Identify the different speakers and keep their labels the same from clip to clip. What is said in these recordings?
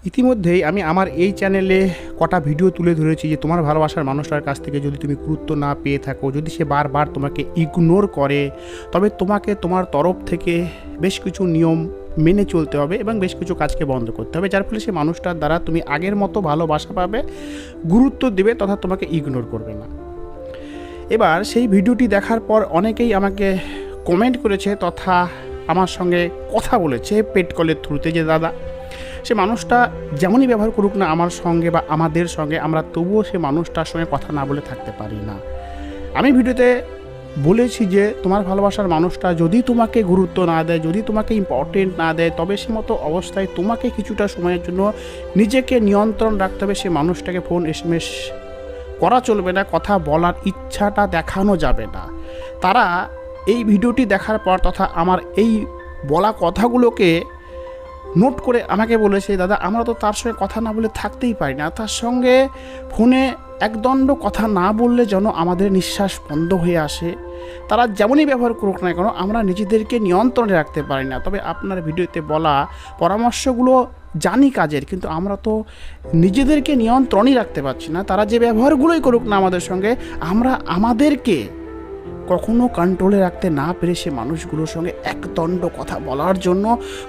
Speaker 1: ইতিমধ্যেই আমি আমার এই চ্যানেলে কটা ভিডিও তুলে ধরেছি যে তোমার ভালোবাসার মানুষটার কাছ থেকে যদি তুমি গুরুত্ব না পেয়ে থাকো, যদি সে বারবার তোমাকে ইগনোর করে, তবে তোমাকে তোমার তরফ থেকে বেশ কিছু নিয়ম মেনে চলতে হবে এবং বেশ কিছু কাজকে বন্ধ করতে হবে, যার ফলে সে মানুষটার দ্বারা তুমি আগের মতো ভালোবাসা পাবে, গুরুত্ব দেবে তথা তোমাকে ইগনোর করবে না। এবার সেই ভিডিওটি দেখার পর অনেকেই আমাকে কমেন্ট করেছে তথা আমার সঙ্গে কথা বলেছে পেট কলের থ্রুতে যে দাদা, সে মানুষটা যেমনই ব্যবহার করুক না আমার সঙ্গে বা আমাদের সঙ্গে, আমরা তবুও সে মানুষটার সঙ্গে কথা না বলে থাকতে পারি না। আমি ভিডিওতে বলেছি যে তোমার ভালোবাসার মানুষটা যদি তোমাকে গুরুত্ব না দেয়, যদি তোমাকে ইম্পর্টেন্ট না দেয়, তবে সে মতো অবস্থায় তোমাকে কিছুটা সময়ের জন্য নিজেকে নিয়ন্ত্রণ রাখতে হবে। সে মানুষটাকে ফোন SMS করা চলবে না, কথা বলার ইচ্ছাটা দেখানো যাবে না। তারা এই ভিডিওটি দেখার পর তথা আমার এই বলা কথাগুলোকে নোট করে আমাকে বলেছে, দাদা আমরা তো তার সঙ্গে কথা না বলে থাকতেই পারি না, তার সঙ্গে ফোনে একদণ্ড কথা না বললে যেন আমাদের নিঃশ্বাস বন্ধ হয়ে আসে। তারা যেমনই ব্যবহার করুক না কেন আমরা নিজেদেরকে নিয়ন্ত্রণে রাখতে পারি না। তবে আপনার ভিডিওতে বলা পরামর্শগুলো জানি কাজের, কিন্তু আমরা তো নিজেদেরকে নিয়ন্ত্রণই রাখতে পারছি না। তারা যে ব্যবহারগুলোই করুক না আমাদের সঙ্গে, আমরা আমাদেরকে কখনো কন্ট্রোলে রাখতে না পেরে সে মানুষগুলোর সঙ্গে একদণ্ড কথা বলার জন্য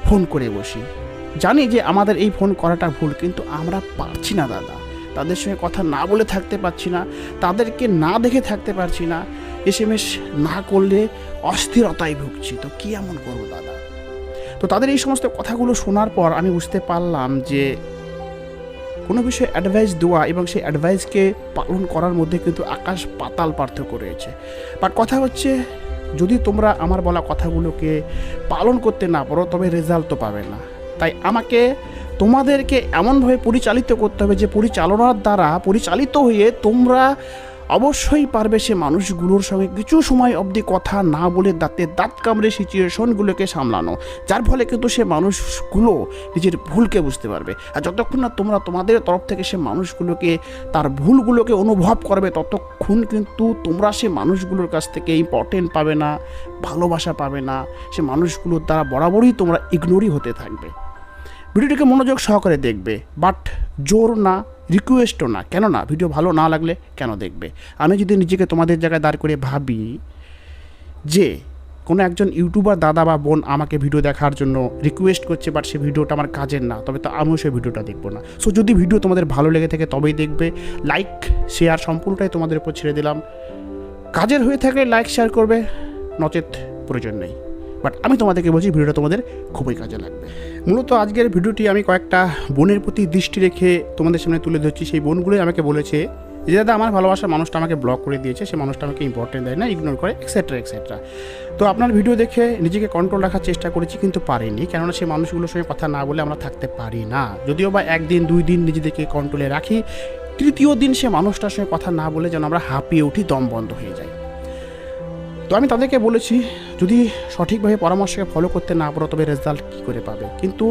Speaker 1: ফোন করে বসি। জানি যে আমাদের এই ফোন করাটা ভুল, কিন্তু আমরা পারছি না দাদা, তাদের সঙ্গে কথা না বলে থাকতে পারছি না, তাদেরকে না দেখে থাকতে পারছি না, SMS না করলে অস্থিরতায় ভুগছি। তো কী এমন করবো দাদা? তো তাদের এই সমস্ত কথাগুলো শোনার পর আমি বুঝতে পারলাম যে কোনো বিষয়ে অ্যাডভাইস দেওয়া এবং সেই অ্যাডভাইসকে পালন করার মধ্যে কিন্তু আকাশ পাতাল পার্থক্য রয়েছে। বাট কথা হচ্ছে, যদি তোমরা আমার বলা কথাগুলোকে পালন করতে না পারো তবে রেজাল্ট তো পাবে না। তাই আমাকে তোমাদেরকে এমনভাবে পরিচালিত করতে হবে যে পরিচালনার দ্বারা পরিচালিত হয়ে তোমরা অবশ্যই পারবে সে মানুষগুলোর সঙ্গে কিছু সময় অবধি কথা না বলে দাঁতে দাঁত কামড়ে সিচুয়েশনগুলোকে সামলানো, যার ফলে কিন্তু সে মানুষগুলো নিজের ভুলকে বুঝতে পারবে। আর যতক্ষণ না তোমরা তোমাদের তরফ থেকে সে মানুষগুলোকে তার ভুলগুলোকে অনুভব করবে, ততক্ষণ কিন্তু তোমরা সে মানুষগুলোর কাছ থেকে ইম্পর্টেন্ট পাবে না, ভালোবাসা পাবে না। সে মানুষগুলোর দ্বারা বরাবরই তোমরা ইগনোরই হতে থাকবে। ভিডিওটিকে মনোযোগ সহকারে দেখবে, বাট জোর না, রিকোয়েস্টও না। কেন না? ভিডিও ভালো না লাগলে কেন দেখবে? আমি যদি নিজেকে তোমাদের জায়গায় দাঁড় করে ভাবি যে কোনো একজন ইউটিউবার দাদা বা বোন আমাকে ভিডিও দেখার জন্য রিকোয়েস্ট করছে, বাট সে ভিডিওটা আমার কাজের না, তবে তো আমিও সেই ভিডিওটা দেখবো না। সো যদি ভিডিও তোমাদের ভালো লেগে থাকে তবেই দেখবে। লাইক শেয়ার সম্পূর্ণটাই তোমাদের উপর ছেড়ে দিলাম। কাজের হয়ে থাকলে লাইক শেয়ার করবে, নচেত প্রয়োজন নেই। বাট আমি তোমাদেরকে বলছি ভিডিওটা তোমাদের খুবই কাজে লাগবে। মূলত আজকের ভিডিওটি আমি কয়েকটা বোনের প্রতি দৃষ্টি রেখে তোমাদের সামনে তুলে ধরছি। সেই বোনগুলোই আমাকে বলেছে যে দাদা আমার ভালোবাসার মানুষটা আমাকে ব্লক করে দিয়েছে, সে মানুষটা আমাকে ইম্পর্টেন্ট দেয় না, ইগনোর করে, এক্সেট্রা এক্সেট্রা। তো আপনার ভিডিও দেখে নিজেকে কন্ট্রোল রাখার চেষ্টা করেছি, কিন্তু পারিনি। কেননা সেই মানুষগুলোর সঙ্গে কথা না বলে আমরা থাকতে পারি না। যদিও বা একদিন 2 দিন নিজেদেরকে কন্ট্রোলে রাখি, তৃতীয় দিন সে মানুষটার সঙ্গে কথা না বলে যেন আমরা হাঁপিয়ে উঠি, দম বন্ধ হয়ে যায়। তো আমি তাদেরকে বলেছি যদি সঠিকভাবে পরামর্শকে ফলো করতে না পারো তবে রেজাল্ট কী করে পাবে। কিন্তু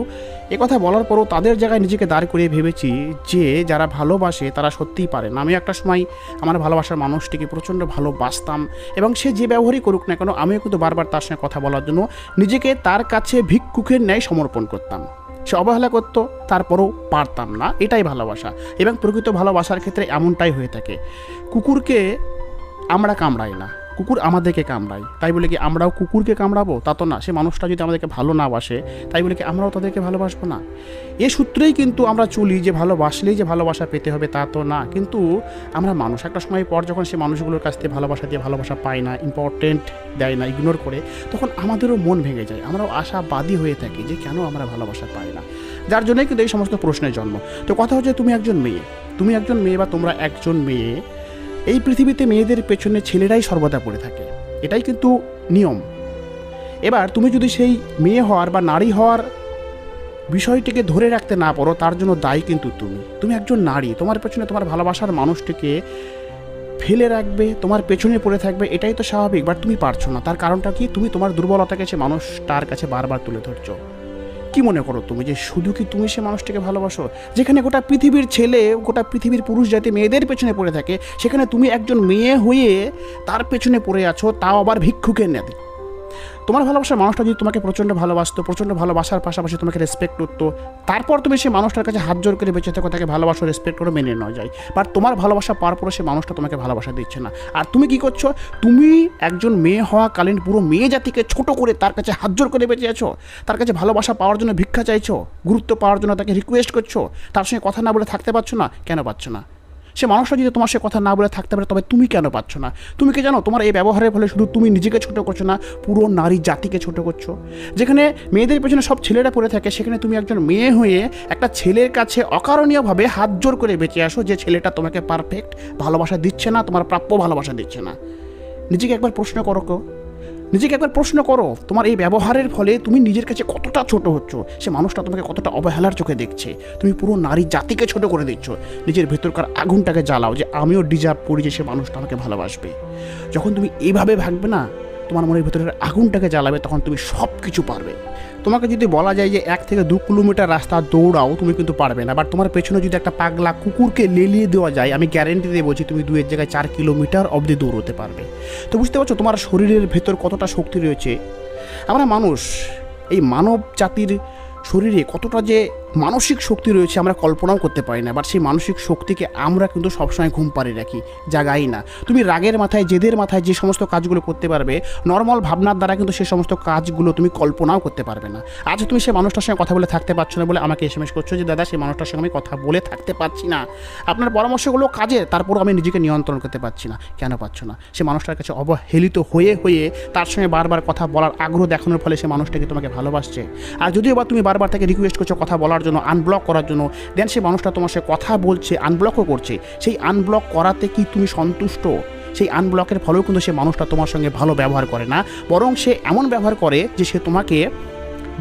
Speaker 1: কথা বলার পরও তাদের জায়গায় নিজেকে দাঁড় করিয়ে ভেবেছি যে যারা ভালোবাসে তারা সত্যিই পারে না। আমি একটা সময় আমার ভালোবাসার মানুষটিকে প্রচণ্ড ভালোবাসতাম এবং সে যে ব্যবহারই করুক না কেন আমিও কিন্তু বারবার তার সঙ্গে কথা বলার জন্য নিজেকে তার কাছে ভিক্ষুকের ন্যায় সমর্পণ করতাম। সে অবহেলা করতো, তারপরেও পারতাম না। এটাই ভালোবাসা এবং প্রকৃত ভালোবাসার ক্ষেত্রে এমনটাই হয়ে থাকে। কুকুরকে আমরা কামড়াই না, কুকুর আমাদেরকে কামড়ায়। তাই বলে কি আমরাও কুকুরকে কামড়াবো? তা তো না। সে মানুষটা যদি আমাদেরকে ভালো না বাসে তাই বলে কি আমরাও তাদেরকে ভালোবাসবো না? এ সূত্রেই কিন্তু আমরা চলি যে ভালোবাসলেই যে ভালোবাসা পেতে হবে তা তো না। কিন্তু আমরা মানুষ, একটা সময় পর যখন সে মানুষগুলোর কাছ থেকে ভালোবাসা দিয়ে ভালোবাসা পাই না, ইম্পর্টেন্ট দেয় না, ইগনোর করে, তখন আমাদেরও মন ভেঙে যায়। আমরাও আশাবাদী হয়ে থাকি যে কেন আমরা ভালোবাসা পাই না, যার জন্যই কিন্তু এই সমস্ত প্রশ্নের জন্ম। তো কথা হচ্ছে, তুমি একজন মেয়ে বা তোমরা একজন মেয়ে, এই পৃথিবীতে মেয়েদের পেছনে ছেলেরাই সর্বদা পড়ে থাকে, এটাই কিন্তু নিয়ম। এবার তুমি যদি সেই মেয়ে হওয়ার বা নারী হওয়ার বিষয়টিকে ধরে রাখতে না পারো, তার জন্য দায়ী কিন্তু তুমি একজন নারী। তোমার পেছনে তোমার ভালোবাসার মানুষটিকে ফেলে রাখবে, তোমার পেছনে পড়ে থাকবে, এটাই তো স্বাভাবিক। বাট তুমি পারছো না। তার কারণটা কি? তুমি তোমার দুর্বলতাকে সে মানুষটার কাছে বারবার তুলে ধরছো। কি মনে করো তুমি যে শুধু কি তুমি সে মানুষটাকে ভালোবাসো? যেখানে গোটা পৃথিবীর ছেলে, গোটা পৃথিবীর পুরুষ জাতি মেয়েদের পেছনে পড়ে থাকে, সেখানে তুমি একজন মেয়ে হয়ে তার পেছনে পড়ে আছো, তাও আবার ভিক্ষুকের ন্যায়। তোমার ভালোবাসার মানুষটা যদি তোমাকে প্রচণ্ড ভালোবাসতো, প্রচণ্ড ভালোবাসার পাশাপাশি তোমাকে রেসপেক্ট করতো, তারপর তুমি সেই মানুষটার কাছে হাত জোর করে বেঁচে থাকো, তাকে ভালোবাসো, রেসপেক্ট করো, মেনে নেওয়া যায়। বাট তোমার ভালোবাসা পাওয়ার পরে সেই মানুষটা তোমাকে ভালোবাসা দিচ্ছে না, আর তুমি কি করছো? তুমি একজন মেয়ে হওয়াকালীন পুরো মেয়ে জাতিকে ছোট করে তার কাছে হাত জোর করে বেঁচে আছো, তার কাছে ভালোবাসা পাওয়ার জন্য ভিক্ষা চাইছো, গুরুত্ব পাওয়ার জন্য তাকে রিকোয়েস্ট করছো, তার সঙ্গে কথা না বলে থাকতে পারছো না। কেন পারছো না? সে মানুষটা যদি তোমার সে কথা না বলে থাকতে পারে, তবে তুমি কেন পাচ্ছ না? তুমি কি জানো, তোমার এই ব্যবহারের ফলে শুধু তুমি নিজেকে ছোটো করছো না, পুরো নারী জাতিকে ছোটো করছো। যেখানে মেয়েদের পেছনে সব ছেলেরা পড়ে থাকে, সেখানে তুমি একজন মেয়ে হয়ে একটা ছেলের কাছে অকারণীয়ভাবে হাত জোর করে বেঁচে আসো, যে ছেলেটা তোমাকে পারফেক্ট ভালোবাসা দিচ্ছে না, তোমার প্রাপ্য ভালোবাসা দিচ্ছে না। নিজেকে একবার প্রশ্ন করো, নিজেকে একবার প্রশ্ন করো, তোমার এই ব্যবহারের ফলে তুমি নিজের কাছে কতটা ছোট হচ্ছ, সে মানুষটা তোমাকে কতটা অবহেলার চোখে দেখছে, তুমি পুরো নারী জাতিকে ছোট করে দিচ্ছ। নিজের ভেতরকার আগুনটাকে জ্বালাও, যে আমিও ডিজার্ভ করি যে সে মানুষটা আমাকে ভালোবাসবে। যখন তুমি এইভাবে ভাববে না, তোমার মনের ভেতরের আগুনটাকে জ্বালাবে, তখন তুমি সব কিছু পারবে। তোমাকে যদি বলা যায় যে 1 থেকে 2 কিলোমিটার রাস্তা দৌড়াও, তুমি কিন্তু পারবে না। বাট তোমার পেছনে যদি একটা পাগলা কুকুরকে লেলিয়ে দেওয়া যায়, আমি গ্যারেন্টি দিয়ে বলছি তুমি 2 জায়গায় 4 কিলোমিটার অবধি দৌড়তে পারবে। তো বুঝতে পারছো তোমার শরীরের ভেতর কতটা শক্তি রয়েছে। আমরা মানুষ, এই মানব জাতির শরীরে কতটা যে মানসিক শক্তি রয়েছে আমরা কল্পনাও করতে পারি না। বাট সেই মানসিক শক্তিকে আমরা কিন্তু সবসময় ঘুম পাড়িয়ে রাখি, জাগাই না। তুমি রাগের মাথায়, জেদের মাথায় যে সমস্ত কাজগুলো করতে পারবে, নর্মাল ভাবনার দ্বারা কিন্তু সে সমস্ত কাজগুলো তুমি কল্পনাও করতে পারবে না। আজ তুমি সেই মানুষটার সঙ্গে কথা বলে থাকতে পারছো না বলে আমাকে এসএমএস করছো যে দাদা সেই মানুষটার সঙ্গে আমি কথা বলে থাকতে পারছি না, আপনার পরামর্শগুলো কাজে, তারপরও আমি নিজেকে নিয়ন্ত্রণ করতে পারছি না। কেন পারছো না? সে মানুষটার কাছে অবহেলিত হয়ে হয়ে তার সঙ্গে বারবার কথা বলার আগ্রহ দেখানোর ফলে সে মানুষটাকে তোমাকে ভালোবাসছে। আর যদিও বা তুমি বারবার তাকে রিকোয়েস্ট করছো কথা বলার জন্য, আনব্লক করার জন্য, দেন সে মানুষটা তোমার সাথে কথা বলছে, আনব্লকও করছে। সেই আনব্লক করাতে কি তুমি সন্তুষ্ট? সেই আনব্লকের ফলেও কিন্তু সে মানুষটা তোমার সঙ্গে ভালো ব্যবহার করে না, বরং সে এমন ব্যবহার করে যে সে তোমাকে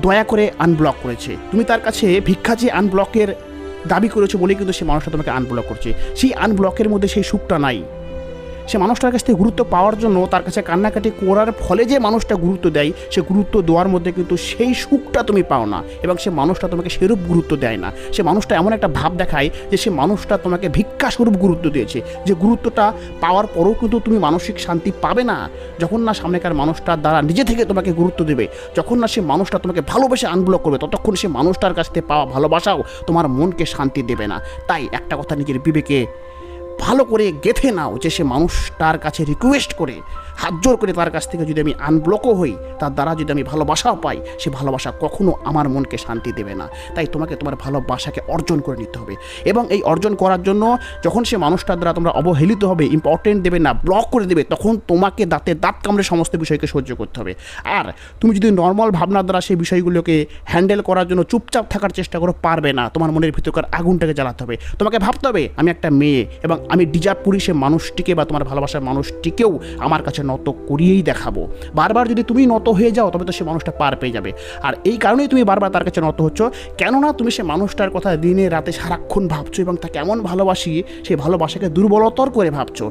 Speaker 1: দয়া করে আনব্লক করেছে। তুমি তার কাছে ভিক্ষা যে আনব্লকের দাবি করেছো বলেই কিন্তু সে মানুষটা তোমাকে আনব্লক করছে। সেই আনব্লকের মধ্যে সেই সুখটা নাই। সে মানুষটার কাছ থেকে গুরুত্ব পাওয়ার জন্য তার কাছে কান্নাকাটি করার ফলে যে মানুষটা গুরুত্ব দেয়, সে গুরুত্ব দেওয়ার মধ্যে কিন্তু সেই সুখটা তুমি পাও না, এবং সে মানুষটা তোমাকে সেরূপ গুরুত্ব দেয় না। সে মানুষটা এমন একটা ভাব দেখায় যে সে মানুষটা তোমাকে ভিক্ষা স্বরূপ গুরুত্ব দিয়েছে, যে গুরুত্বটা পাওয়ার পরেও কিন্তু তুমি মানসিক শান্তি পাবে না। যখন না সামনেকার মানুষটার দ্বারা নিজে থেকে তোমাকে গুরুত্ব দেবে, যখন না সে মানুষটা তোমাকে ভালোবেসে আনব্লক করবে, ততক্ষণ সে মানুষটার কাছ থেকে পাওয়া ভালোবাসাও তোমার মনকে শান্তি দেবে না। তাই একটা কথা নিজের বিবেকে ভালো করে গেঁথে নাও, যে সে মানুষটার কাছে রিকোয়েস্ট করে হাত জোর করে তার কাছ থেকে যদি আমি আনব্লকও হই, তার দ্বারা যদি আমি ভালোবাসাও পাই, সে ভালোবাসা কখনো আমার মনকে শান্তি দেবে না। তাই তোমাকে তোমার ভালোবাসাকে অর্জন করে নিতে হবে, এবং এই অর্জন করার জন্য যখন সে মানুষটার দ্বারা তোমরা অবহেলিত হবে, ইম্পর্টেন্ট দেবে না, ব্লক করে দেবে, তখন তোমাকে দাঁতে দাঁত কামড়ে সমস্ত বিষয়কে সহ্য করতে হবে। আর তুমি যদি নর্মাল ভাবনার দ্বারা সেই বিষয়গুলোকে হ্যান্ডেল করার জন্য চুপচাপ থাকার চেষ্টা করো, পারবে না। তোমার মনের ভিতরকার আগুনটাকে জ্বালাতে হবে। তোমাকে ভাবতে হবে আমি একটা মেয়ে, এবং আমি ডিজার্ভ করি সে মানুষটিকে বা তোমার ভালোবাসার মানুষটিকেও আমার কাছে নত করিয়েই দেখাবো। বারবার যদি তুমি নত হয়ে যাও, তবে তো সে মানুষটা পার পেয়ে যাবে। আর এই কারণেই তুমি বারবার তার কাছে নত হচ্ছ, কেননা তুমি সে মানুষটার কথা দিনে রাতে সারাক্ষণ ভাবছো, এবং তাকে এমন ভালোবাসি, সেই ভালোবাসাকে দুর্বলতর করে ভাবছো।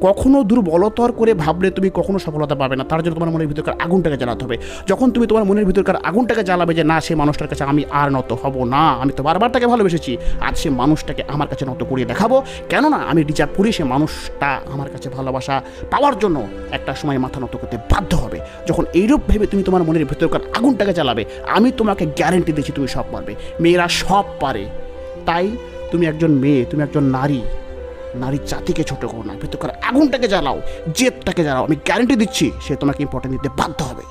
Speaker 1: কখনো দুর্বলতর করে ভাবলে তুমি কখনো সফলতা পাবে না। তার জন্য তোমার মনের ভিতরকার আগুনটাকে জ্বালাতে হবে। যখন তুমি তোমার মনের ভিতরকার আগুনটাকে জ্বালাবে যে না, সে মানুষটার কাছে আমি আর নত হব না, আমি তো বারবার তাকে ভালোবেসেছি, আজ সে মানুষটাকে আমার কাছে নত করিয়ে দেখাবো, কেননা আমি ডিজার্ভ করি সে মানুষটা আমার কাছে ভালোবাসা পাওয়ার জন্য একটা সময় মাথা নত করতে বাধ্য হবে। যখন এইরূপ ভেবে তুমি তোমার মনের ভেতরকার আগুনটাকে জ্বালাবে, আমি তোমাকে গ্যারেন্টি দিচ্ছি তুমি সব পারবে। মেয়েরা সব পারে। তাই তুমি একজন মেয়ে, তুমি একজন নারী, নারী জাতিকে ছোট করো না, ভেতরকার আগুনটাকে জ্বালাও, জেদটাকে জ্বালাও। আমি গ্যারেন্টি দিচ্ছি সে তোমাকে ইম্পর্টেন্ট দিতে বাধ্য হবে।